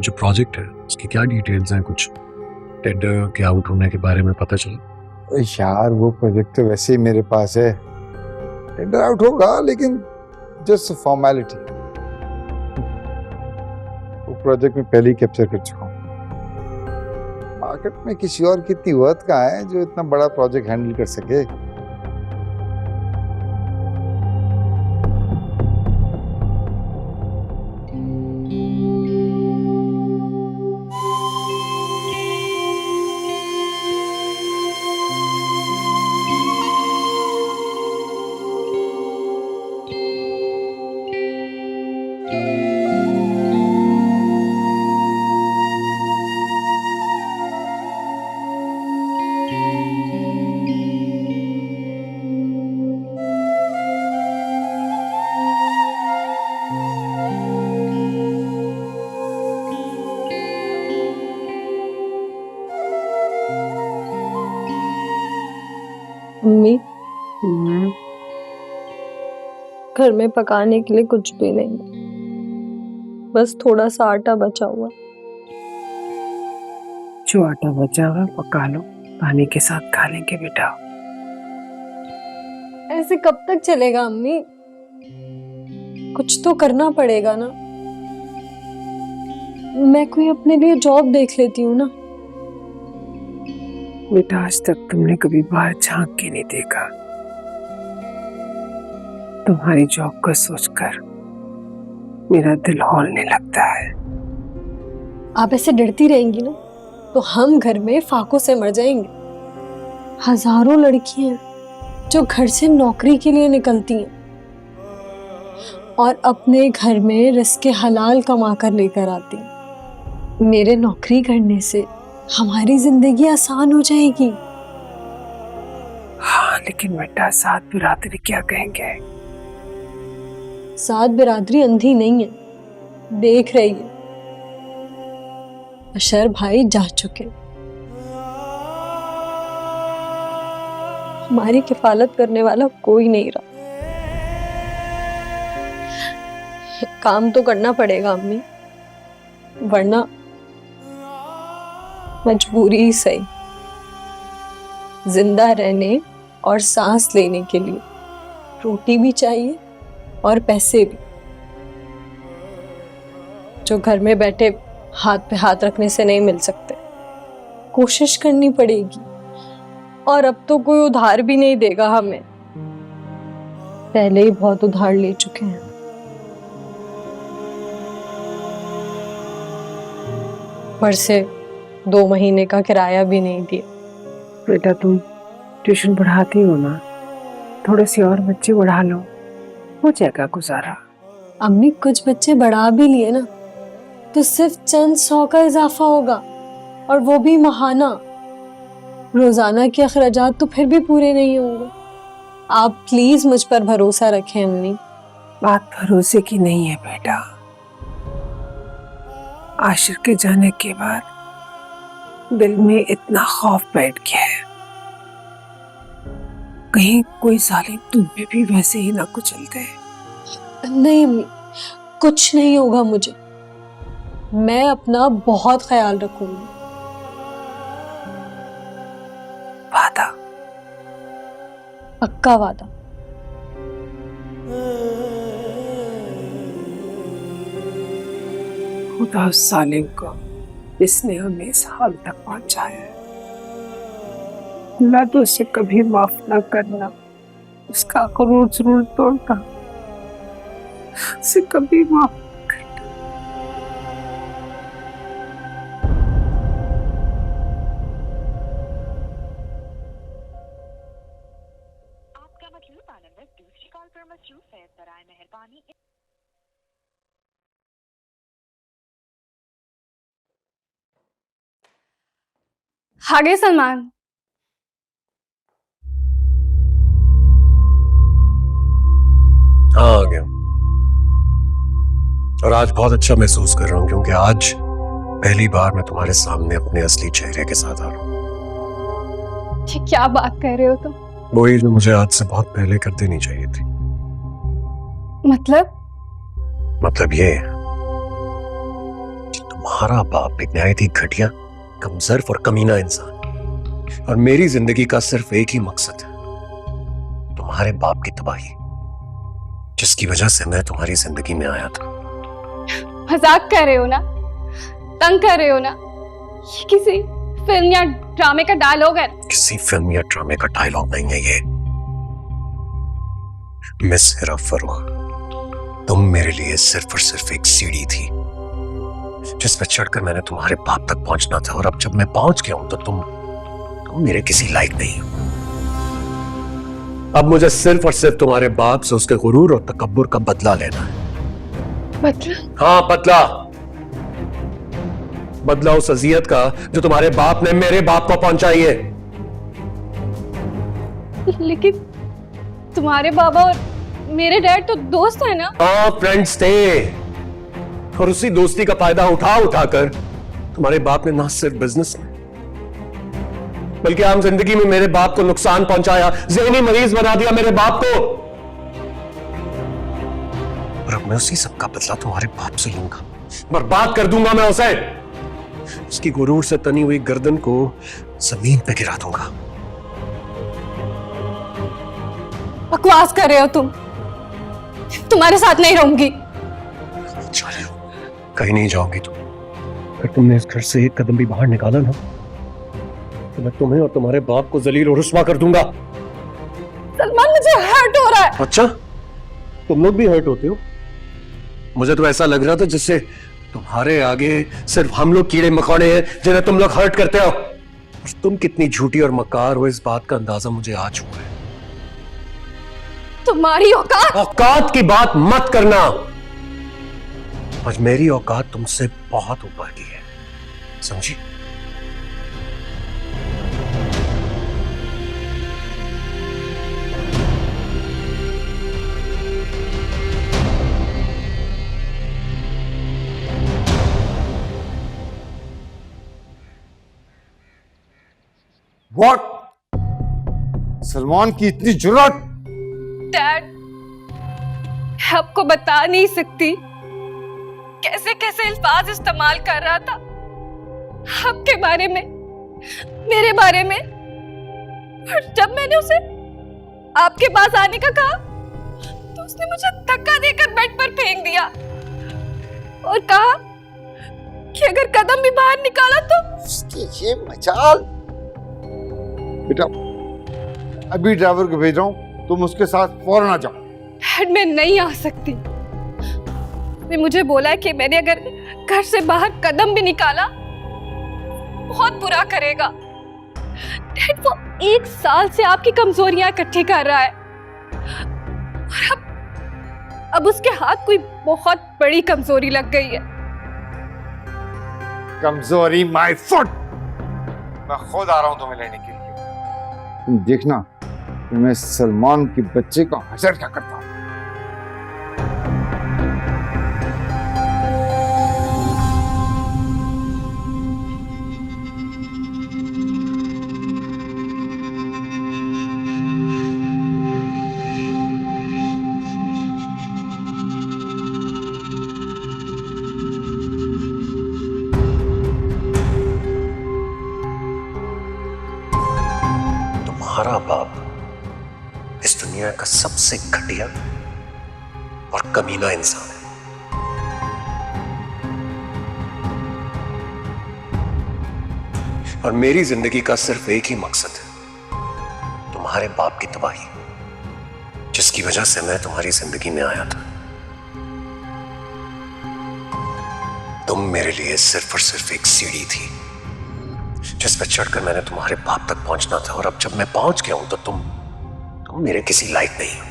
जो प्रोजेक्ट है उसकी क्या डिटेल्स हैं, कुछ टेंडर के आउट होने के बारे में पता चला? यार वो प्रोजेक्ट तो वैसे ही मेरे पास है, टेंडर आउट होगा लेकिन जस्ट फॉर्मेलिटी। वो प्रोजेक्ट में पहले ही कैप्चर कर चुका हूँ। मार्केट में किसी और की इतनी वर्थ कहाँ है जो इतना बड़ा प्रोजेक्ट हैंडल कर सके। मम्मी, घर में पकाने के लिए कुछ भी नहीं, बस थोड़ा सा आटा बचा हुआ। जो आटा बचा हुआ पका लो, पानी के साथ खा लेंगे बेटा। ऐसे कब तक चलेगा अम्मी? कुछ तो करना पड़ेगा ना। मैं कोई अपने लिए जॉब देख लेती हूँ ना। बेटा, आज तक तुमने कभी बाहर झांक के नहीं देखा। तुम्हारी जॉब का सोचकर मेरा दिल हौलने लगता है। आप ऐसे डरती रहेंगी ना तो हम घर में फाकों से मर जाएंगे। हजारों लड़कियां जो घर से नौकरी के लिए निकलती हैं और अपने घर में रिस्क हलाल कमा कर लेकर आती हैं। मेरे नौकरी करने से हमारी जिंदगी आसान हो जाएगी। हाँ, लेकिन बेटा साथ बिरादरी क्या कहेंगे? साथ बिरादरी अंधी नहीं है, देख रही है। अशर भाई जा चुके, हमारी किफालत करने वाला कोई नहीं रहा। काम तो करना पड़ेगा अम्मी, वरना मजबूरी ही सही, जिंदा रहने और सांस लेने के लिए रोटी भी चाहिए और पैसे भी, जो घर में बैठे हाथ पे हाथ रखने से नहीं मिल सकते। कोशिश करनी पड़ेगी, और अब तो कोई उधार भी नहीं देगा हमें, पहले ही बहुत उधार ले चुके हैं। पर से 2 महीने का किराया भी नहीं दिया। बेटा, तुम ट्यूशन पढ़ाती हो ना, थोड़े से और बच्चे बढ़ा लो, हो जाएगा गुजारा। अम्मी, कुछ बच्चे बढ़ा भी लिए ना तो सिर्फ चंद 100 का इजाफा होगा, और वो भी माहाना। रोजाना के अखराजात तो फिर भी पूरे नहीं होंगे। आप प्लीज मुझ पर भरोसा रखें अम्मी। बात भरोसे की नहीं है बेटा। आशिर के जाने के बाद दिल में इतना खौफ बैठ गया है, कहीं कोई जालिम तुम्हें भी वैसे ही ना कुचल दे। नहीं अम्मी, कुछ नहीं होगा मुझे, मैं अपना बहुत ख्याल रखूंगी। वादा? पक्का वादा। खुदा उस सालिम को जिसने हमें इस हाल तक पहुंचाया है, अल्लाह तो उसे कभी माफ ना करना, उसका गुरूर जरूर तोड़ना, उसे कभी माफ ना करना। आपका मतलूबा नंबर दूसरी कॉल पर मसरूफ है, बराए मेहरबानी। आगे सलमान, हाँ आ गया, और आज बहुत अच्छा महसूस कर रहा हूँ क्योंकि आज पहली बार मैं तुम्हारे सामने अपने असली चेहरे के साथ आ रहा हूँ। ये क्या बात कर रहे हो तुम? वही जो मुझे आज से बहुत पहले कर देनी चाहिए थी। मतलब ये कि तुम्हारा बाप एक नहायत ही घटिया, कमजोर और कमीना इंसान, और मेरी जिंदगी का सिर्फ एक ही मकसद है, तुम्हारे बाप की तबाही, जिसकी वजह से मैं तुम्हारी जिंदगी में आया था। मजाक कर रहे हो ना? तंग कर रहे हो ना? ये किसी फिल्म या ड्रामे का डायलॉग है? किसी फिल्म या ड्रामे का डायलॉग नहीं है ये। मिस हिरा फरूख, तुम मेरे लिए सिर्फ और सिर्फ एक सीढ़ी थी जिस पर चढ़कर मैंने तुम्हारे बाप तक पहुंचना था, और अब जब मैं पहुंच गया हूं तो तुम मेरे किसी लायक नहीं हो। अब मुझे सिर्फ और सिर्फ तुम्हारे बाप से उसके गुरूर और तकब्बुर का बदला लेना है। बदला? हाँ, बदला उस अजियत का जो तुम्हारे बाप ने मेरे बाप को पहुंचाई है। लेकिन तुम्हारे बाबा और मेरे डैड तो दोस्त है ना? हाँ, फ्रेंड्स थे, और उसी दोस्ती का फायदा उठाकर तुम्हारे बाप ने ना सिर्फ बिजनेस में बल्कि आम जिंदगी में मेरे बाप को नुकसान पहुंचाया, ज़हनी मरीज बना दिया मेरे बाप को। और अब मैं उसी सबका बदला तुम्हारे बाप से लूंगा, बर्बाद कर दूंगा मैं उसे। उसकी गुरूर से तनी हुई गर्दन को जमीन पे गिरा दूंगा। बकवास कर रहे हो तुम। तुम्हारे साथ नहीं रहूंगी। कहीं नहीं जाओगी तुम। अगर तुमने इस घर से एक कदम भी बाहर निकाला ना, तो मैं तुम्हें और तुम्हारे बाप को जलील और रुस्वा कर दूंगा। सलमान, मुझे हर्ट हो रहा है। अच्छा, तुम लोग भी हर्ट होते हो? मुझे तो ऐसा लग रहा था जैसे तुम्हारे आगे सिर्फ हम लोग कीड़े मकोड़े हैं जिन्हें तुम लोग हर्ट करते हो। और तुम कितनी झूठी और मकार हो इस बात का अंदाजा मुझे आज हुआ है। तुम्हारी औकात। औकात की बात मत करना। आज मेरी औकात तुमसे बहुत ऊपर की है, समझी? What? सलमान की इतनी जुर्रत? डैड, आपको बता नहीं सकती कैसे कैसे अल्फाज इस्तेमाल कर रहा था आपके बारे में, मेरे बारे में। और जब मैंने उसे आपके पास आने का कहा तो उसने मुझे धक्का देकर बेड पर फेंक दिया और कहा कि अगर कदम भी बाहर निकाला तो। उसकी ये मजाल। बेटा, अभी ड्राइवर को भेज रहा हूं, तुम उसके साथ फौरन आ जाओ। डैड, मैं नहीं आ सकती। उसने मुझे बोला कि मैंने अगर घर से बाहर कदम भी निकाला बहुत बुरा करेगा। डैड, वो 1 साल से आपकी कमजोरियां इकट्ठी कर रहा है और अब उसके हाथ कोई बहुत बड़ी कमजोरी लग गई है। कमजोरी माय फुट। मैं खुद आ रहा हूं तुम्हें लेने के लिए। तुम देखना कि मैं सलमान के बच्चे का हशर क्या करता हूं। तुम्हारा बाप इस दुनिया का सबसे घटिया और कमीना इंसान है। और मेरी जिंदगी का सिर्फ एक ही मकसद है, तुम्हारे बाप की तबाही, जिसकी वजह से मैं तुम्हारी जिंदगी में आया था। तुम मेरे लिए सिर्फ और सिर्फ एक सीढ़ी थी जिस पर चढ़कर मैंने तुम्हारे बाप तक पहुंचना था। और अब जब मैं पहुंच गया हूं तो तुम मेरे किसी लायक नहीं हो।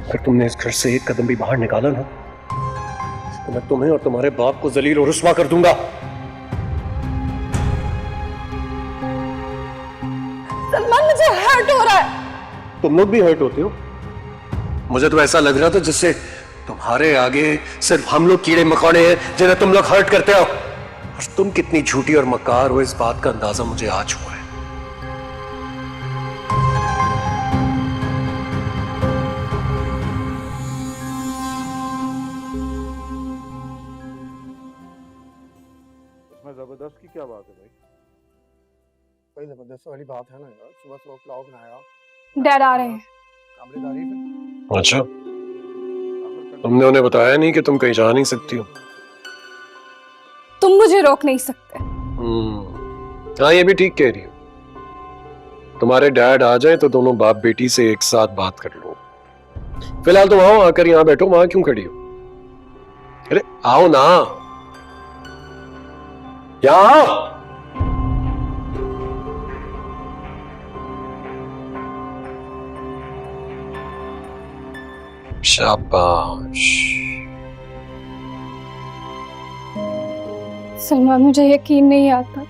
अगर तुमने इस घर से एक कदम भी बाहर निकाला ना, तो मैं तुम्हें और तुम्हारे बाप को जलील और रुस्वा कर दूंगा। सलमान, मुझे हर्ट हो रहा है। तुम लोग भी हर्ट होते हो? मुझे तो ऐसा लग रहा था जैसे तुम्हारे आगे सिर्फ हम लोग कीड़े मकोड़े हैं जिन्हें तुम लोग हर्ट करते हो। और तुम कितनी झूठी और मकार हो इस बात का अंदाजा मुझे आज हुआ है। इसमें जबरदस्त की क्या बात है भाई? कोई जबरदस्त वाली बात है ना यार। सुबह सुबह पुलाव बनाया। डैड आ रहे हैं। काबिल तारीफ है। अच्छा, तुमने उन्हें बताया नहीं कि तुम कहीं जा नहीं सकती हो? तुम मुझे रोक नहीं सकते। हाँ, ये भी ठीक कह रही हो। तुम्हारे डैड आ जाए तो दोनों बाप बेटी से एक साथ बात कर लो। फिलहाल तुम आओ, आकर यहाँ बैठो। वहां क्यों खड़ी हो? अरे आओ ना, यहाँ आओ। शाबाश। सलमान, मुझे यकीन नहीं आता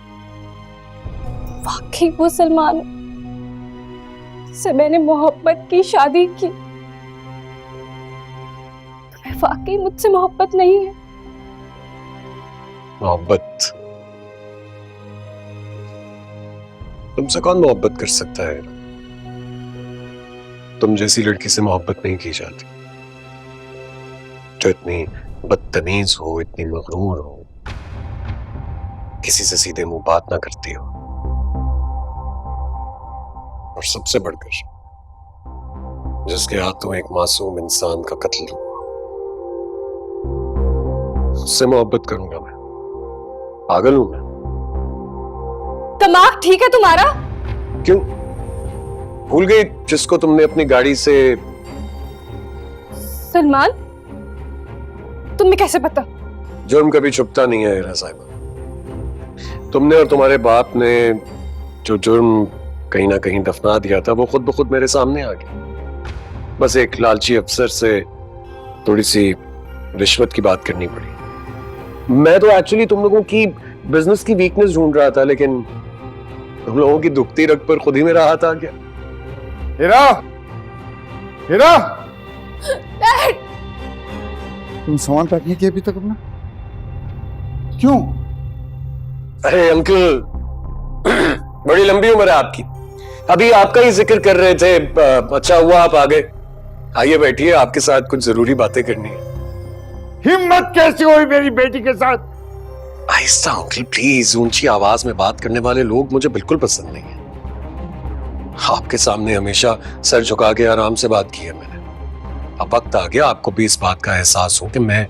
वाकई वो सलमान से मैंने मोहब्बत की, शादी की वाकई मुझसे मोहब्बत नहीं है? मोहब्बत? तुमसे कौन मोहब्बत कर सकता है? तुम जैसी लड़की से मोहब्बत नहीं की जाती, जो इतनी बदतमीज हो, इतनी मगरूर हो, किसी से सीधे मुंह बात ना करती हो, और सबसे बढ़कर जिसके हाथों एक मासूम इंसान का कत्ल हुआ, उससे मोहब्बत करूंगा मैं? पागल हूं मैं? दिमाग ठीक है तुम्हारा? क्यों भूल गई जिसको तुमने अपनी गाड़ी से? सलमान, तुम्हें कैसे पता? जुर्म कभी छुपता नहीं है हिरा साहिबा। तुमने और तुम्हारे बाप ने जो जुर्म कहीं ना कहीं दफना दिया था, वो खुद ब खुद मेरे सामने आ गया। बस एक लालची अफसर से थोड़ी सी रिश्वत की बात करनी पड़ी। मैं तो एक्चुअली तुम लोगों की बिजनेस की वीकनेस ढूंढ रहा था, लेकिन तुम लोगों की दुखती रग पर खुद ही मेरा हाथ आ गया। हीरा, हीरा, डैड! तुम सामान पैक नहीं किया अभी तक अपना? क्यों? अरे अंकल, बड़ी लंबी उम्र है आपकी। अभी आपका ही जिक्र कर रहे थे, अच्छा हुआ आप आ गए। आइए बैठिए, आपके साथ कुछ जरूरी बातें करनी है। हिम्मत कैसी हुई मेरी बेटी के साथ? आहिस्ता अंकल प्लीज, ऊंची आवाज में बात करने वाले लोग मुझे बिल्कुल पसंद नहीं है। आपके सामने हमेशा सर झुका के आराम से बात की है मैंने। अब वक्त आ गया आपको भी इस बात का एहसास हो कि मैं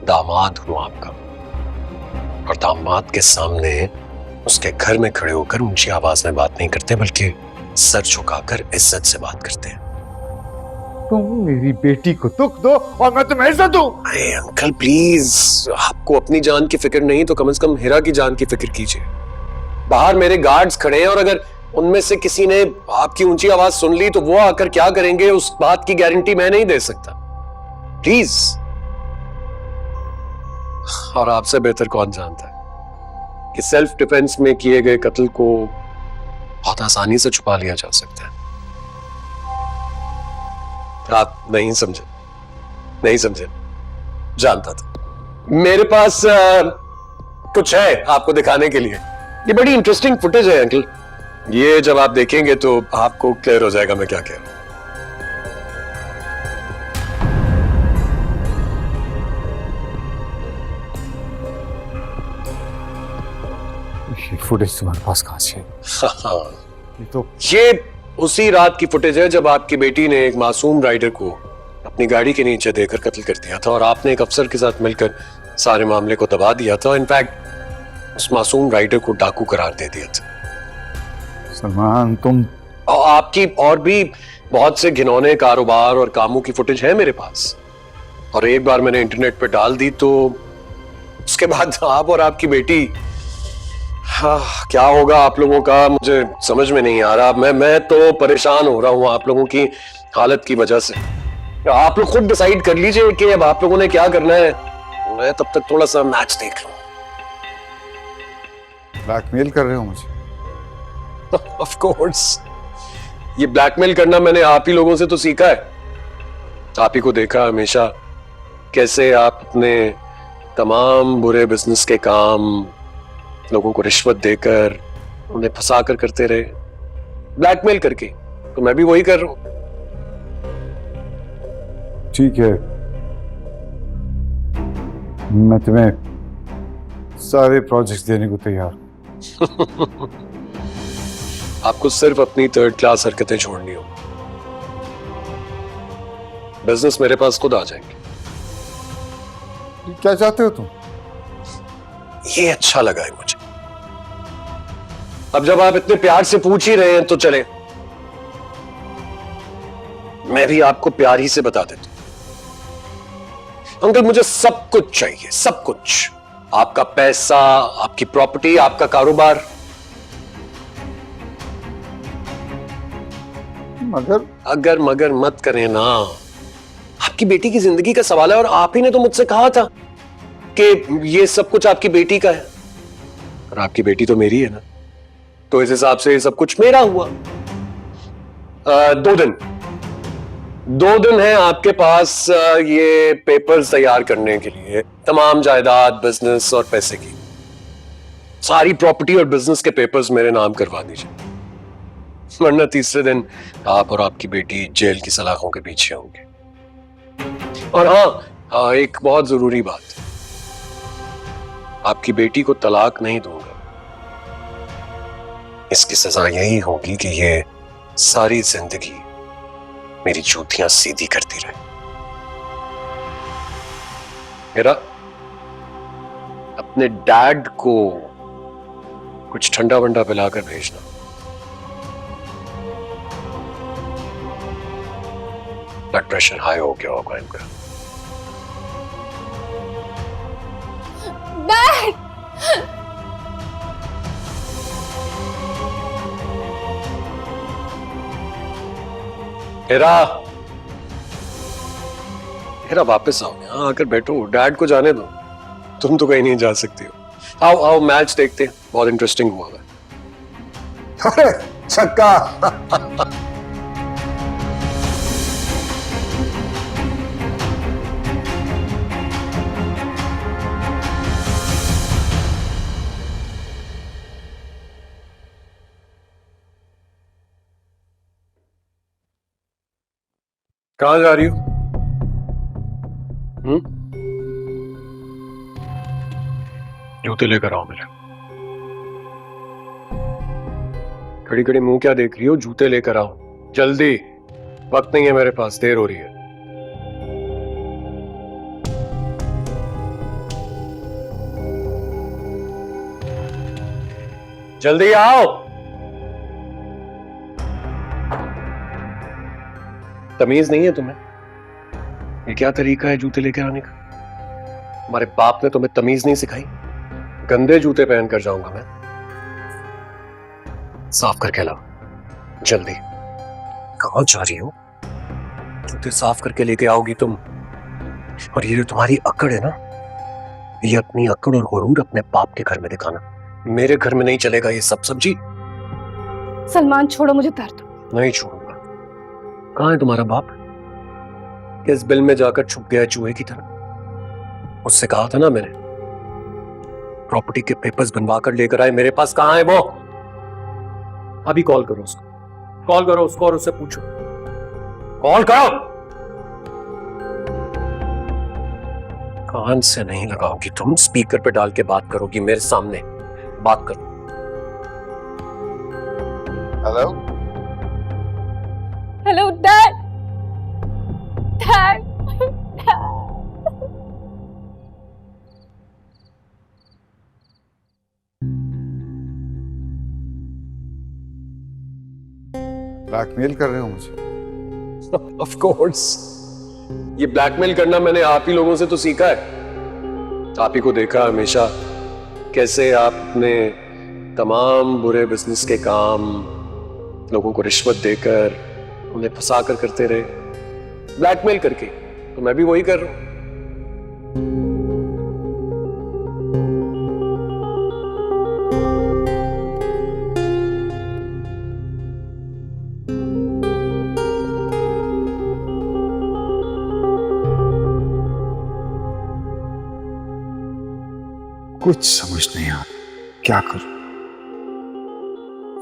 दामाद हूं आपका, और दामाद के सामने उसके घर में खड़े होकर ऊंची आवाज में बात नहीं करते, बल्कि सर झुकाकर इज्जत से बात करते हैं। तुम मेरी बेटी को दुख दो और मैं तुम्हें इज्जत दूं। अरे अंकल प्लीज, आपको अपनी जान की फिक्र नहीं तो कम से कम हीरा की जान की फिक्र कीजिए। बाहर मेरे गार्ड्स खड़े हैं, और अगर उनमें से किसी ने आपकी ऊंची आवाज सुन ली तो वो आकर क्या करेंगे, उस बात की गारंटी मैं नहीं दे सकता। प्लीज। और आपसे बेहतर कौन जानता है कि सेल्फ डिफेंस में किए गए कत्ल को बहुत आसानी से छुपा लिया जा सकता है। आप नहीं समझे, नहीं समझे। जानता था। मेरे पास कुछ है आपको दिखाने के लिए। ये बड़ी इंटरेस्टिंग फुटेज है अंकल। ये जब आप देखेंगे तो आपको क्लियर हो जाएगा मैं क्या कह रहा हूं। ये फुटेज तुम्हारे पास कहां से? ये उसी रात की फुटेज है जब आपकी बेटी ने एक मासूम राइडर को अपनी गाड़ी के नीचे देकर कत्ल कर दिया था, और आपने एक अफसर के साथ मिलकर सारे मामले को दबा दिया था। इनफैक्ट उस मासूम राइडर को डाकू करार दे दिया था। सलमान, तुम और आपकी और भी बहुत से घिनौने कारोबार और कामों की फुटेज है मेरे पास, और एक बार मैंने इंटरनेट पे डाल दी तो उसके बाद आप और आपकी बेटी, हाँ, क्या होगा आप लोगों का मुझे समझ में नहीं आ रहा। मैं तो परेशान हो रहा हूँ आप लोगों की हालत की वजह से। आप लोग खुद डिसाइड कर लीजिए कि अब आप लोगों ने क्या करना है। मैं तब तक थोड़ा सा मैच देख लूं। ब्लैकमेल कर रहे हो मुझे? ऑफ कोर्स, ये ब्लैकमेल करना मैंने आप ही लोगों से तो सीखा है। आप ही को देखा हमेशा कैसे आप अपने तमाम बुरे बिजनेस के काम लोगों को रिश्वत देकर उन्हें फंसा कर करते रहे, ब्लैकमेल करके। तो मैं भी वही कर रहा हूं। ठीक है, मैं तुम्हें सारे प्रोजेक्ट्स देने को तैयार हूं। आपको सिर्फ अपनी थर्ड क्लास हरकतें छोड़नी हो, बिजनेस मेरे पास खुद आ जाएंगे। क्या चाहते हो तुम? ये अच्छा लगा है मुझे। अब जब आप इतने प्यार से पूछ ही रहे हैं तो चले, मैं भी आपको प्यार ही से बता देता हूं। अंकल, मुझे सब कुछ चाहिए, सब कुछ। आपका पैसा, आपकी प्रॉपर्टी, आपका कारोबार। अगर मगर मत करें ना। आपकी बेटी की जिंदगी का सवाल है, और आप ही ने तो मुझसे कहा था कि ये सब कुछ आपकी बेटी का है, और आपकी बेटी तो मेरी है ना, तो इस हिसाब से ये सब कुछ मेरा हुआ। 2 दिन 2 दिन है आपके पास ये पेपर्स तैयार करने के लिए, तमाम जायदाद, बिजनेस और पैसे की सारी प्रॉपर्टी और बिजनेस के पेपर्स मेरे नाम करवा दीजिए, वरना तीसरे दिन आप और आपकी बेटी जेल की सलाखों के पीछे होंगे। और हाँ, एक बहुत जरूरी बात, आपकी बेटी को तलाक नहीं दूंगा। इसकी सजा यही होगी कि ये सारी जिंदगी मेरी जूतियां सीधी करती रहे। मेरा अपने डैड को कुछ ठंडा वंडा पिलाकर भेजना। ब्लड प्रेशर हाई हो गया होगा इनका। डैड! हेरा, हेरा वापस आओ, यहाँ आकर बैठो, डैड को जाने दो, तुम तो कहीं नहीं जा सकती हो। आओ आओ मैच देखते हैं, बहुत इंटरेस्टिंग हुआ है। अरे छक्का! कहाँ जा रही हो? जूते लेकर आओ मेरे। खड़ी खड़ी मुंह क्या देख रही हो? जूते लेकर आओ जल्दी, वक्त नहीं है मेरे पास, देर हो रही है। जल्दी आओ। तमीज नहीं है तुम्हें? ये क्या तरीका है जूते लेकर आने का? हमारे बाप ने तुम्हें तमीज नहीं सिखाई? गंदे जूते पहन कर जाऊंगा मैं। साफ करके लाओ जल्दी। कहां जा रही हो? जूते साफ करके लेके आओगी तुम। और ये जो तुम्हारी अकड़ है ना, ये अपनी अकड़ और गुरूर अपने बाप के घर में दिखाना, मेरे घर में नहीं चलेगा ये सब। सब्जी सलमान छोड़ो, मुझे दर्द। नहीं छोड़ूंगा। कहां है तुम्हारा बाप? किस बिल में जाकर छुप गया चूहे की तरह? उससे कहा था ना मैंने, प्रॉपर्टी के पेपर्स बनवा कर लेकर आए मेरे पास। कहां है वो? अभी कॉल करो उसको, कॉल करो उसको और उससे पूछो। कॉल करो। कान से नहीं लगाओगी तुम, स्पीकर पे डाल के बात करोगी मेरे सामने। बात करो। Hello hello dad. Dad, blackmail कर रहे हो मुझे? ऑफ कोर्स, ये ब्लैकमेल करना मैंने आप ही लोगों से तो सीखा है। आप ही को देखा हमेशा कैसे आप अपने तमाम बुरे बिजनेस के काम लोगों को रिश्वत देकर उन्हें फंसा कर करते रहे, ब्लैकमेल करके। तो मैं भी वही कर रहा हूं। कुछ समझ नहीं आता क्या करूं।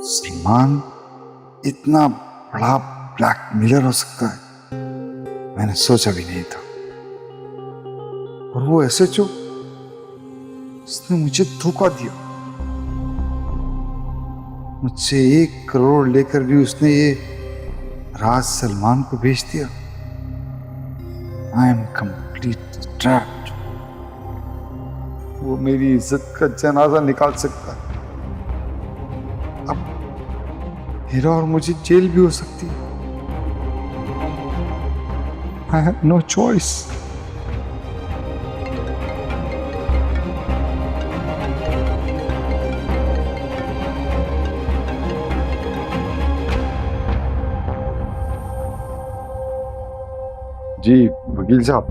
सलमान इतना बड़ा ब्लैकमेलर हो सकता है, मैंने सोचा भी नहीं था। और वो एसएचओ, उसने मुझे धोखा दिया। मुझसे 1 करोड़ लेकर भी उसने ये राज सलमान को भेज दिया। I am complete trapped. वो मेरी इज्जत का जनाजा निकाल सकता है। अब हीरा और मुझे जेल भी हो सकती है। I have no choice. जी वकील साहब,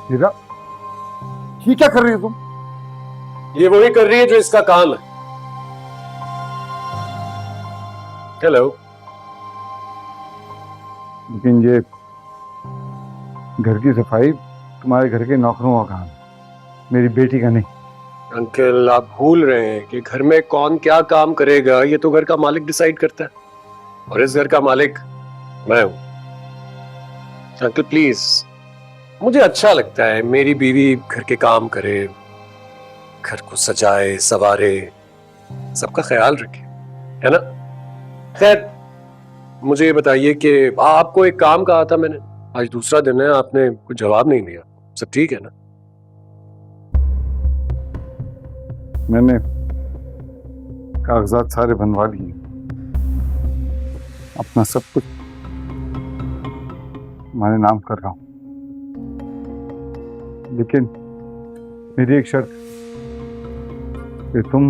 हीरा, ये क्या कर रही हो तुम? ये वही कर रही है जो इसका काम है। हेलो। लेकिन ये घर की सफाई तुम्हारे घर के नौकरों का काम है, मेरी बेटी का नहीं। अंकल, आप भूल रहे हैं कि घर में कौन क्या काम करेगा ये तो घर का मालिक डिसाइड करता है, और इस घर का मालिक मैं हूं। अंकल प्लीज, मुझे अच्छा लगता है मेरी बीवी घर के काम करे, घर को सजाए संवारे, सबका ख्याल रखे, है ना? खैर, मुझे ये बताइए कि आपको एक काम कहा था मैंने, आज दूसरा दिन है, आपने कुछ जवाब नहीं दिया। सब ठीक है ना? मैंने कागजात सारे बनवा लिए, अपना सब कुछ तुम्हारे नाम कर रहा हूं, लेकिन मेरी एक शर्त कि तुम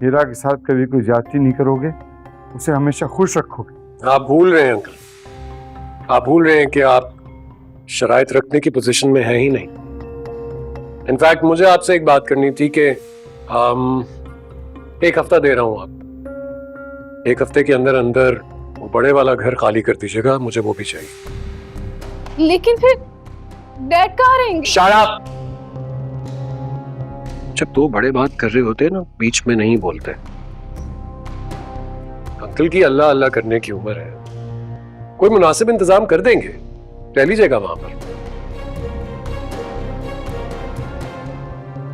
हीरा के साथ कभी कोई ज्यादती नहीं करोगे, उसे हमेशा खुश रखोगे। आप भूल रहे हैं अंकल, आप भूल रहे हैं कि आप शराइत रखने की पोजीशन में हैं ही नहीं। इनफैक्ट मुझे आपसे एक बात करनी थी कि एक हफ्ता दे रहा हूं, आप एक हफ्ते के अंदर अंदर वो बड़े वाला घर खाली कर दीजिएगा, मुझे वो भी चाहिए। लेकिन फिर डैड कहाँ रहेंगे? Shut up! जब दो बड़े बात कर रहे होते हैं ना, बीच में नहीं बोलते। अंकल की अल्लाह अल्लाह करने की उम्र है, कोई मुनासिब इंतजाम कर देंगे, रह लीजिएगा वहां पर।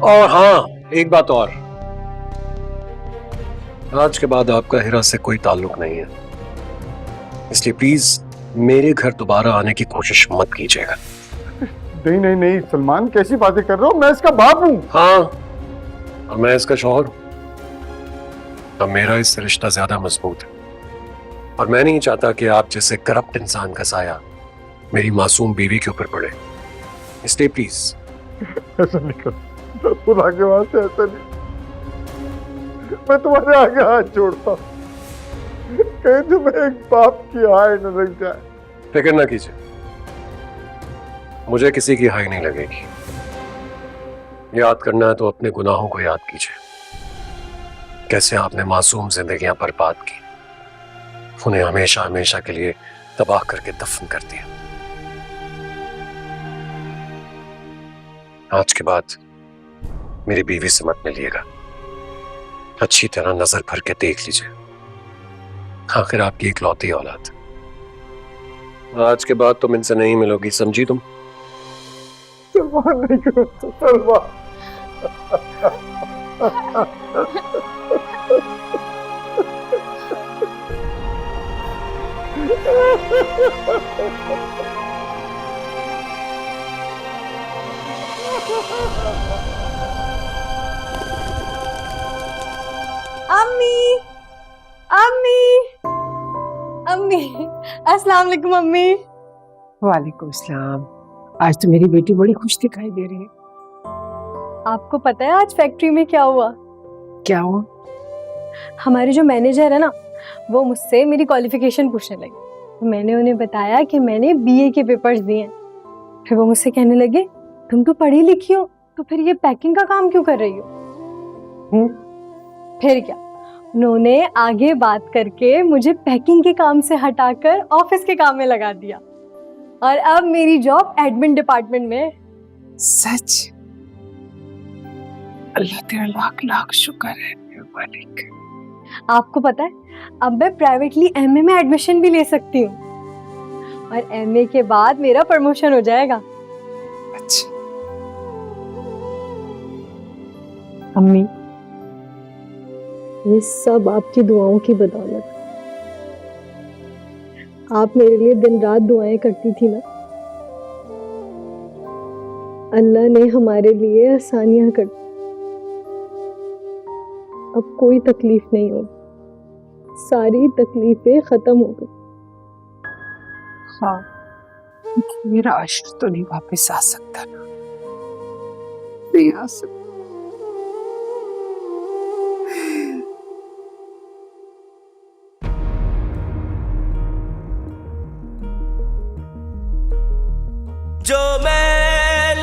और हाँ, एक बात और, आज के बाद आपका हीरा से कोई ताल्लुक नहीं है, इसलिए प्लीज मेरे घर दोबारा आने की कोशिश मत कीजिएगा। नहीं नहीं नहीं सलमान, कैसी बातें कर रहे हो? मैं इसका बाप हूं। हाँ, और मैं इसका शौहर हूं। अब मेरा इससे रिश्ता ज्यादा मजबूत है, और मैं नहीं चाहता कि आप जैसे करप्ट इंसान का साया मेरी मासूम बीवी के ऊपर पड़े, इसलिए प्लीज। ऐसा नहीं कर, खुदा के वास्ते ऐसा नहीं, मैं तुम्हारे आगे हाथ जोड़ता हूं, कहीं तुम्हें एक बाप की हाय न लग जाए। फिक्र ना कीजिए, मुझे किसी की हाय नहीं लगेगी। याद करना है तो अपने गुनाहों को याद कीजिए, कैसे आपने मासूम जिंदगियां बर्बाद की, उन्हें हमेशा हमेशा के लिए तबाह करके दफन कर दिया। आज के बाद मेरी बीवी से मत मिलिएगा, अच्छी तरह नजर भर के देख लीजिए, आखिर आपकी इकलौती औलाद। आज के बाद तुम इनसे नहीं मिलोगी, समझी तुम? सलमान नहीं करो तो सलमान। अम्मी, अम्मी, अम्मी, अस्सलाम वालेकुम अम्मी। वालेकुम सलाम। आज तो मेरी बेटी बड़ी खुश दिखाई दे रही है। आपको पता है आज फैक्ट्री में क्या हुआ? क्या हुआ? हमारे जो मैनेजर है ना, वो मुझसे मेरी क्वालिफिकेशन पूछने लगे। मैंने उन्हें बताया कि मैंने बीए के पेपर्स दिए हैं। फिर वो मुझसे कहने लगे, तुम तो पढ़ी लिखी हो, तो फिर ये पैकिंग का काम क्यों कर रही हो? फिर क्या, उन्होंने आगे बात करके मुझे पैकिंग के काम से हटाकर ऑफिस के काम में लगा दिया, और अब मेरी जॉब एडमिन डिपार्टमेंट में है। सच? अल्लाह तेरा लाख लाख शुक्र है मालिक। आपको पता है, अब मैं प्राइवेटली एमए में एडमिशन भी ले सकती हूँ, और एमए के बाद मेरा प्रमोशन हो जाएगा। अच्छा। अम्मी, ये सब आपकी दुआओं की बदौलत। आप मेरे लिए दिन रात दुआएं करती थी ना, अल्लाह ने हमारे लिए आसानियां कर दी। अब कोई तकलीफ नहीं होगी, सारी तकलीफें खत्म हो गई। हाँ, मेरा आशिक तो नहीं वापस आ सकता ना, नहीं आ सकता। जो मैल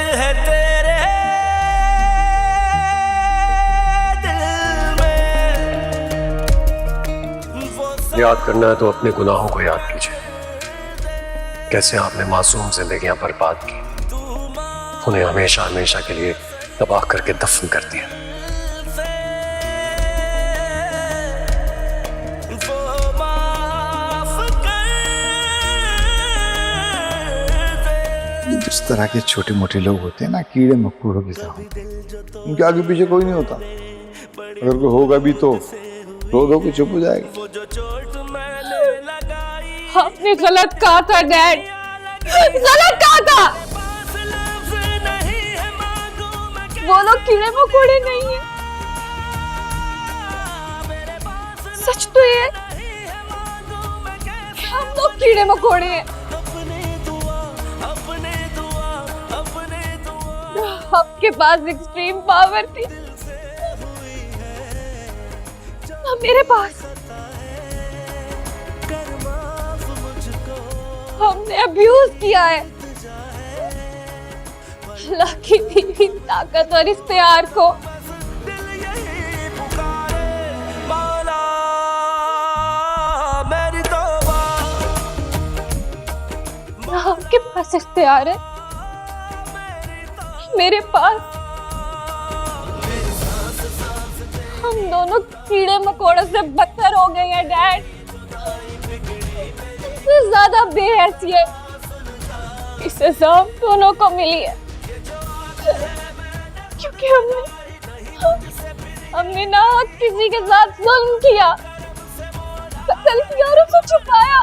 याद करना है तो अपने गुनाहों को याद कीजिए। कैसे आपने मासूम जिंदगियां बर्बाद की, उन्हें हमेशा हमेशा के लिए तबाह करके दफन कर दिया। जिस तरह के छोटे मोटे लोग होते हैं ना, कीड़े मकोड़ों की तरह, उनके आगे पीछे कोई नहीं होता। अगर कोई होगा भी तो रो धो के चुप हो जाएगा। आपने गलत कहा था डैड, गलत कहा था। वो लोग कीड़े मकोड़े नहीं है, सच तो ये हम लोग कीड़े मकोड़े हैं। आपके पास एक्सट्रीम पावर थी, मेरे पास हमने अब्यूज किया है अल्लाह की दी हुई ताकत और इख्तियार को। आपके पास इख्तियार है, मेरे पास। हम दोनों कीड़े मकोड़ों से बदतर हो गए हैं डैड, इससे ज्यादा बेहैसियत इस सजा हम दोनों को मिली है, क्योंकि हमने ना किसी के साथ जुल्म किया, कत्ल किया और उसे छुपाया।